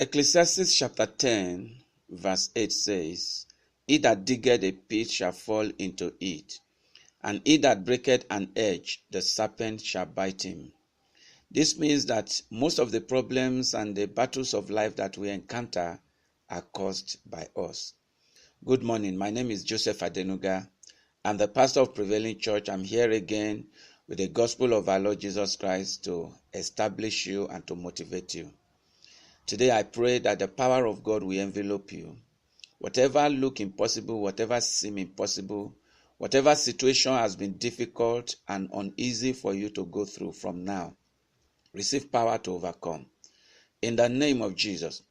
Ecclesiastes chapter 10 verse 8 says, "He that diggeth a pit shall fall into it, and he that breaketh an edge, the serpent shall bite him." This means that most of the problems and the battles of life that we encounter are caused by us. Good morning. My name is Joseph Adenuga. I'm the pastor of Prevailing Church. I'm here again with the gospel of our Lord Jesus Christ to establish you and to motivate you. Today I pray that the power of God will envelop you. Whatever look impossible, whatever seem impossible, whatever situation has been difficult and uneasy for you to go through from now, receive power to overcome. In the name of Jesus,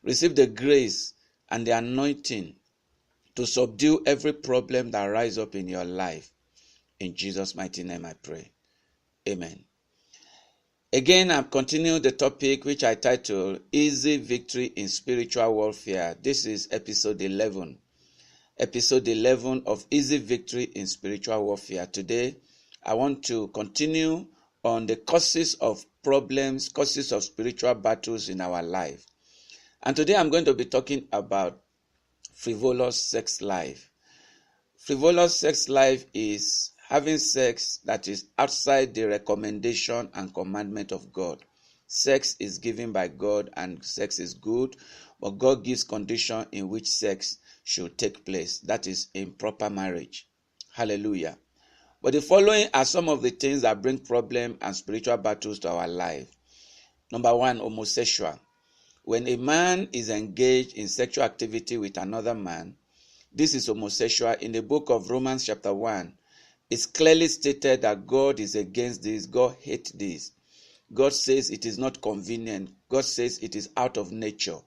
receive the grace and the anointing to subdue every problem that rise up in your life. In Jesus' mighty name I pray. Amen. Again, I'm continuing the topic which I titled Easy Victory in Spiritual Warfare. This is episode 11. Episode 11 of Easy Victory in Spiritual Warfare. Today, I want to continue on the causes of problems, causes of spiritual battles in our life. And today I'm going to be talking about frivolous sex life. Frivolous sex life is having sex that is outside the recommendation and commandment of God. Sex is given by God and sex is good, but God gives condition in which sex should take place. That is in proper marriage. Hallelujah. But the following are some of the things that bring problem and spiritual battles to our life. Number one, homosexual. When a man is engaged in sexual activity with another man, this is homosexual. In the book of Romans chapter 1, it's clearly stated that God is against this. God hates this. God says it is not convenient. God says it is out of nature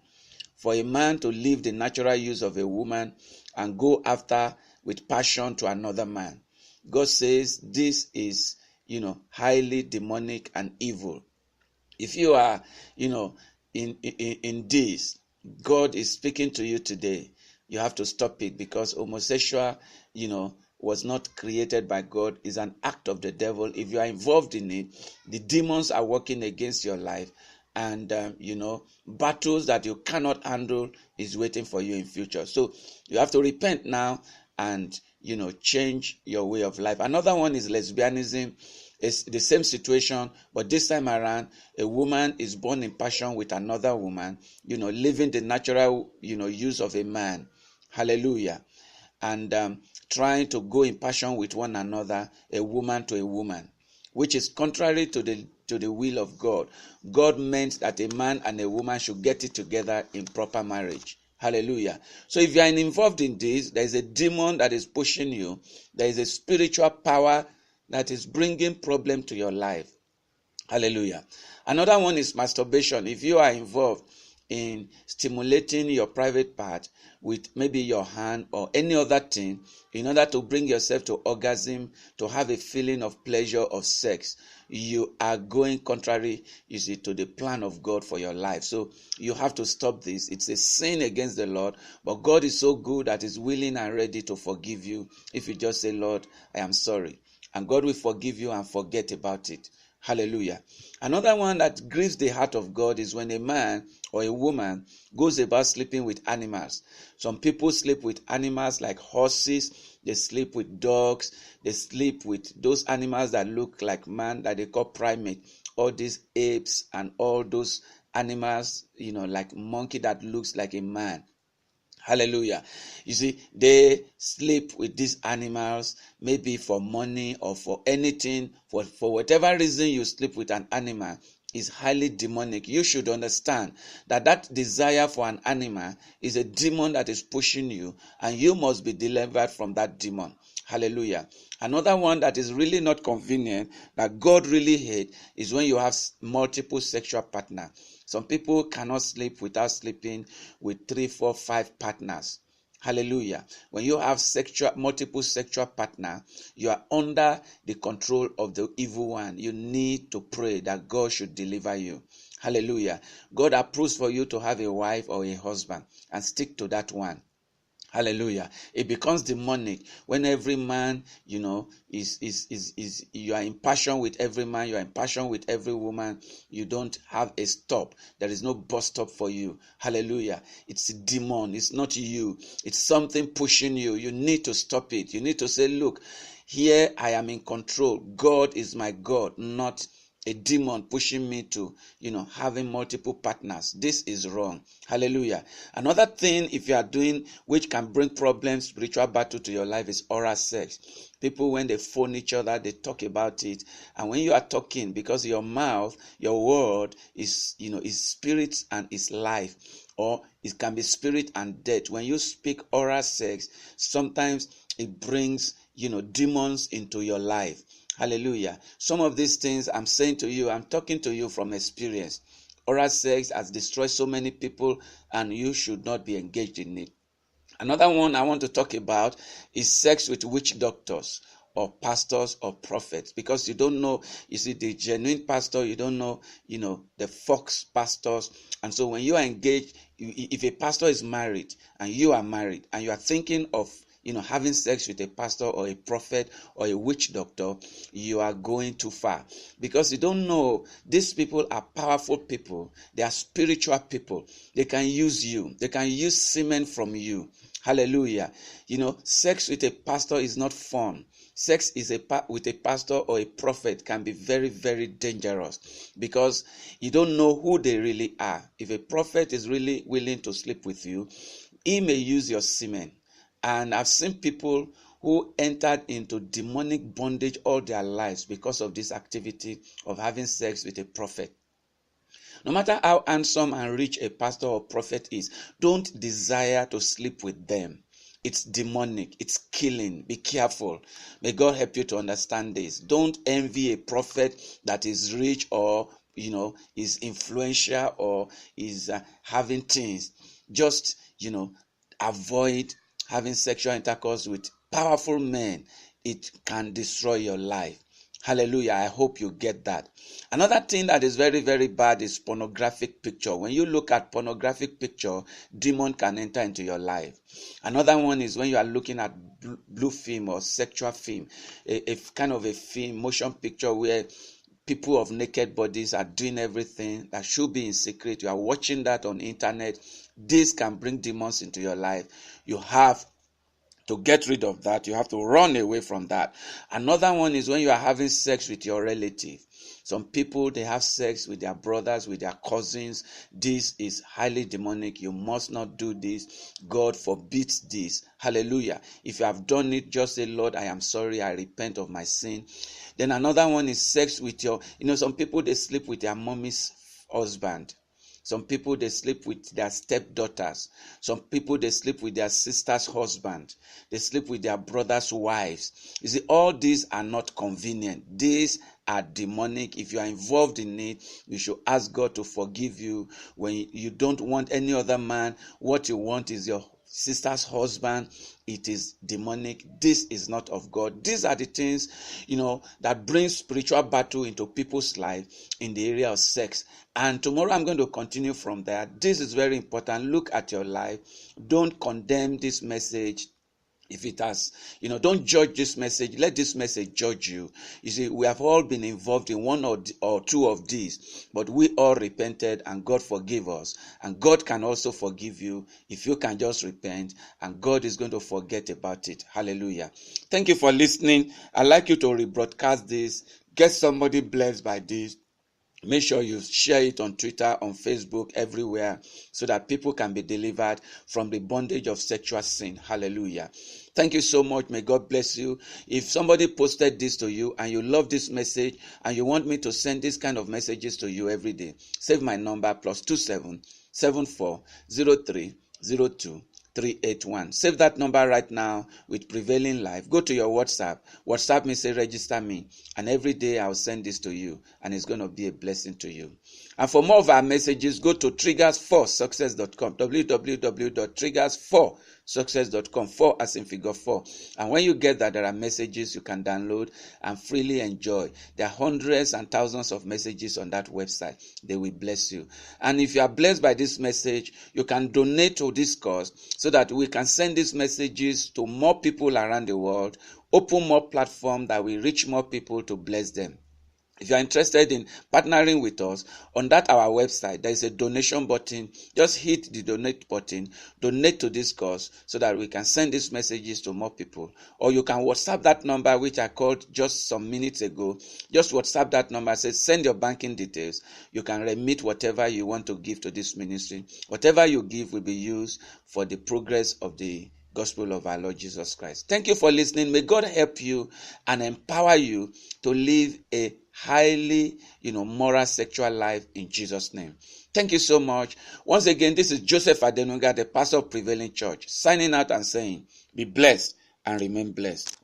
for a man to leave the natural use of a woman and go after with passion to another man. God says this is, highly demonic and evil. If you are, in this, God is speaking to you today. You have to stop it because homosexual, was not created by God. It's an act of the devil. If you are involved in it, the demons are working against your life. And, battles that you cannot handle is waiting for you in future. So you have to repent now and, change your way of life. Another one is lesbianism. It's the same situation, but this time around, a woman is born in passion with another woman, living the natural, use of a man. Hallelujah. And trying to go in passion with one another, a woman to a woman, which is contrary to the will of God. God meant that a man and a woman should get it together in proper marriage. Hallelujah. So if you are involved in this, there is a demon that is pushing you. There is a spiritual power that is bringing problem to your life. Hallelujah. Another one is masturbation. If you are involved in stimulating your private part with maybe your hand or any other thing in order to bring yourself to orgasm, to have a feeling of pleasure of sex, you are going contrary, to the plan of God for your life. So you have to stop this. It's a sin against the Lord, but God is so good that He's willing and ready to forgive you if you just say, "Lord, I am sorry." And God will forgive you and forget about it. Hallelujah. Another one that grieves the heart of God is when a man or a woman goes about sleeping with animals. Some people sleep with animals like horses. They sleep with dogs. They sleep with those animals that look like man, that they call primate. All these apes and all those animals, like monkey that looks like a man. Hallelujah. You see, they sleep with these animals, maybe for money or for anything. For whatever reason you sleep with an animal is highly demonic. You should understand that desire for an animal is a demon that is pushing you, and you must be delivered from that demon. Hallelujah. Another one that is really not convenient, that God really hates, is when you have multiple sexual partners. Some people cannot sleep without sleeping with 3, 4, 5 partners. Hallelujah. When you have multiple sexual partners, you are under the control of the evil one. You need to pray that God should deliver you. Hallelujah. God approves for you to have a wife or a husband and stick to that one. Hallelujah. It becomes demonic when every man, is you are in passion with every man, you are in passion with every woman. You don't have a stop. There is no bus stop for you. Hallelujah. It's a demon. It's not you. It's something pushing you. You need to stop it. You need to say, look, here I am in control. God is my God, not a demon pushing me to, having multiple partners. This is wrong. Hallelujah. Another thing, if you are doing, which can bring problems, spiritual battle to your life, is oral sex. People, when they phone each other, they talk about it. And when you are talking, because your mouth, your word is, is spirit and is life. Or it can be spirit and death. When you speak oral sex, sometimes it brings, demons into your life. Hallelujah. Some of these things I'm saying to you, I'm talking to you from experience. Oral sex has destroyed so many people, and you should not be engaged in it. Another one I want to talk about is sex with witch doctors or pastors or prophets, because you don't know, you see, the genuine pastor, you don't know, the false pastors. And so when you are engaged, if a pastor is married and you are married and you are thinking of having sex with a pastor or a prophet or a witch doctor, you are going too far, because you don't know these people are powerful people. They are spiritual people. They can use you. They can use semen from you. Hallelujah. Sex with a pastor is not fun. Sex with a pastor or a prophet can be very, very dangerous, because you don't know who they really are. If a prophet is really willing to sleep with you, he may use your semen. And I've seen people who entered into demonic bondage all their lives because of this activity of having sex with a prophet. No matter how handsome and rich a pastor or prophet is, don't desire to sleep with them. It's demonic. It's killing. Be careful. May God help you to understand this. Don't envy a prophet that is rich or, is influential or is having things. Just, avoid having sexual intercourse with powerful men. It can destroy your life. Hallelujah. I hope you get that. Another thing that is very, very bad is pornographic picture. When you look at pornographic picture, demon can enter into your life. Another one is when you are looking at blue film or sexual film, a kind of a film, motion picture where people of naked bodies are doing everything that should be in secret. You are watching that on internet. This can bring demons into your life. You have to get rid of that. You have to run away from that. Another one is when you are having sex with your relative. Some people, they have sex with their brothers, with their cousins. This is highly demonic. You must not do this. God forbids this. Hallelujah. If you have done it, just say, Lord, I am sorry. I repent of my sin. Then another one is sex with some people, they sleep with their mommy's husband. Some people, they sleep with their stepdaughters. Some people, they sleep with their sister's husband. They sleep with their brother's wives. You see, all these are not convenient. These are demonic. If you are involved in it, you should ask God to forgive you. When you don't want any other man, what you want is your sister's husband. It is demonic. This is not of God. These are the things, that bring spiritual battle into people's life in the area of sex. And tomorrow I'm going to continue from there. This is very important. Look at your life. Don't condemn this message. If it has, don't judge this message. Let this message judge you. You see, we have all been involved in one or two of these, but we all repented and God forgave us. And God can also forgive you if you can just repent, and God is going to forget about it. Hallelujah. Thank you for listening. I'd like you to rebroadcast this. Get somebody blessed by this. Make sure you share it on Twitter, on Facebook, everywhere, so that people can be delivered from the bondage of sexual sin. Hallelujah. Thank you so much. May God bless you. If somebody posted this to you and you love this message and you want me to send this kind of messages to you every day, save my number, +27 74 03 02 381. Save that number right now with Prevailing Life. Go to your WhatsApp me, say register me, and every day I'll send this to you, and it's going to be a blessing to you. And for more of our messages, go to triggers4success.com, www.triggers4success.com, 4 as in figure 4. And when you get that, there are messages you can download and freely enjoy. There are hundreds and thousands of messages on that website. They will bless you. And if you are blessed by this message, you can donate to this cause so that we can send these messages to more people around the world, open more platforms that will reach more people to bless them. If you are interested in partnering with us, on that our website, there is a donation button. Just hit the donate button, donate to this cause so that we can send these messages to more people. Or you can WhatsApp that number, which I called just some minutes ago. Just WhatsApp that number, say send your banking details. You can remit whatever you want to give to this ministry. Whatever you give will be used for the progress of the gospel of our Lord Jesus Christ. Thank you for listening. May God help you and empower you to live a highly, moral sexual life in Jesus' name. Thank you so much. Once again, this is Joseph Adenuga, the pastor of Prevailing Church, signing out and saying, be blessed and remain blessed.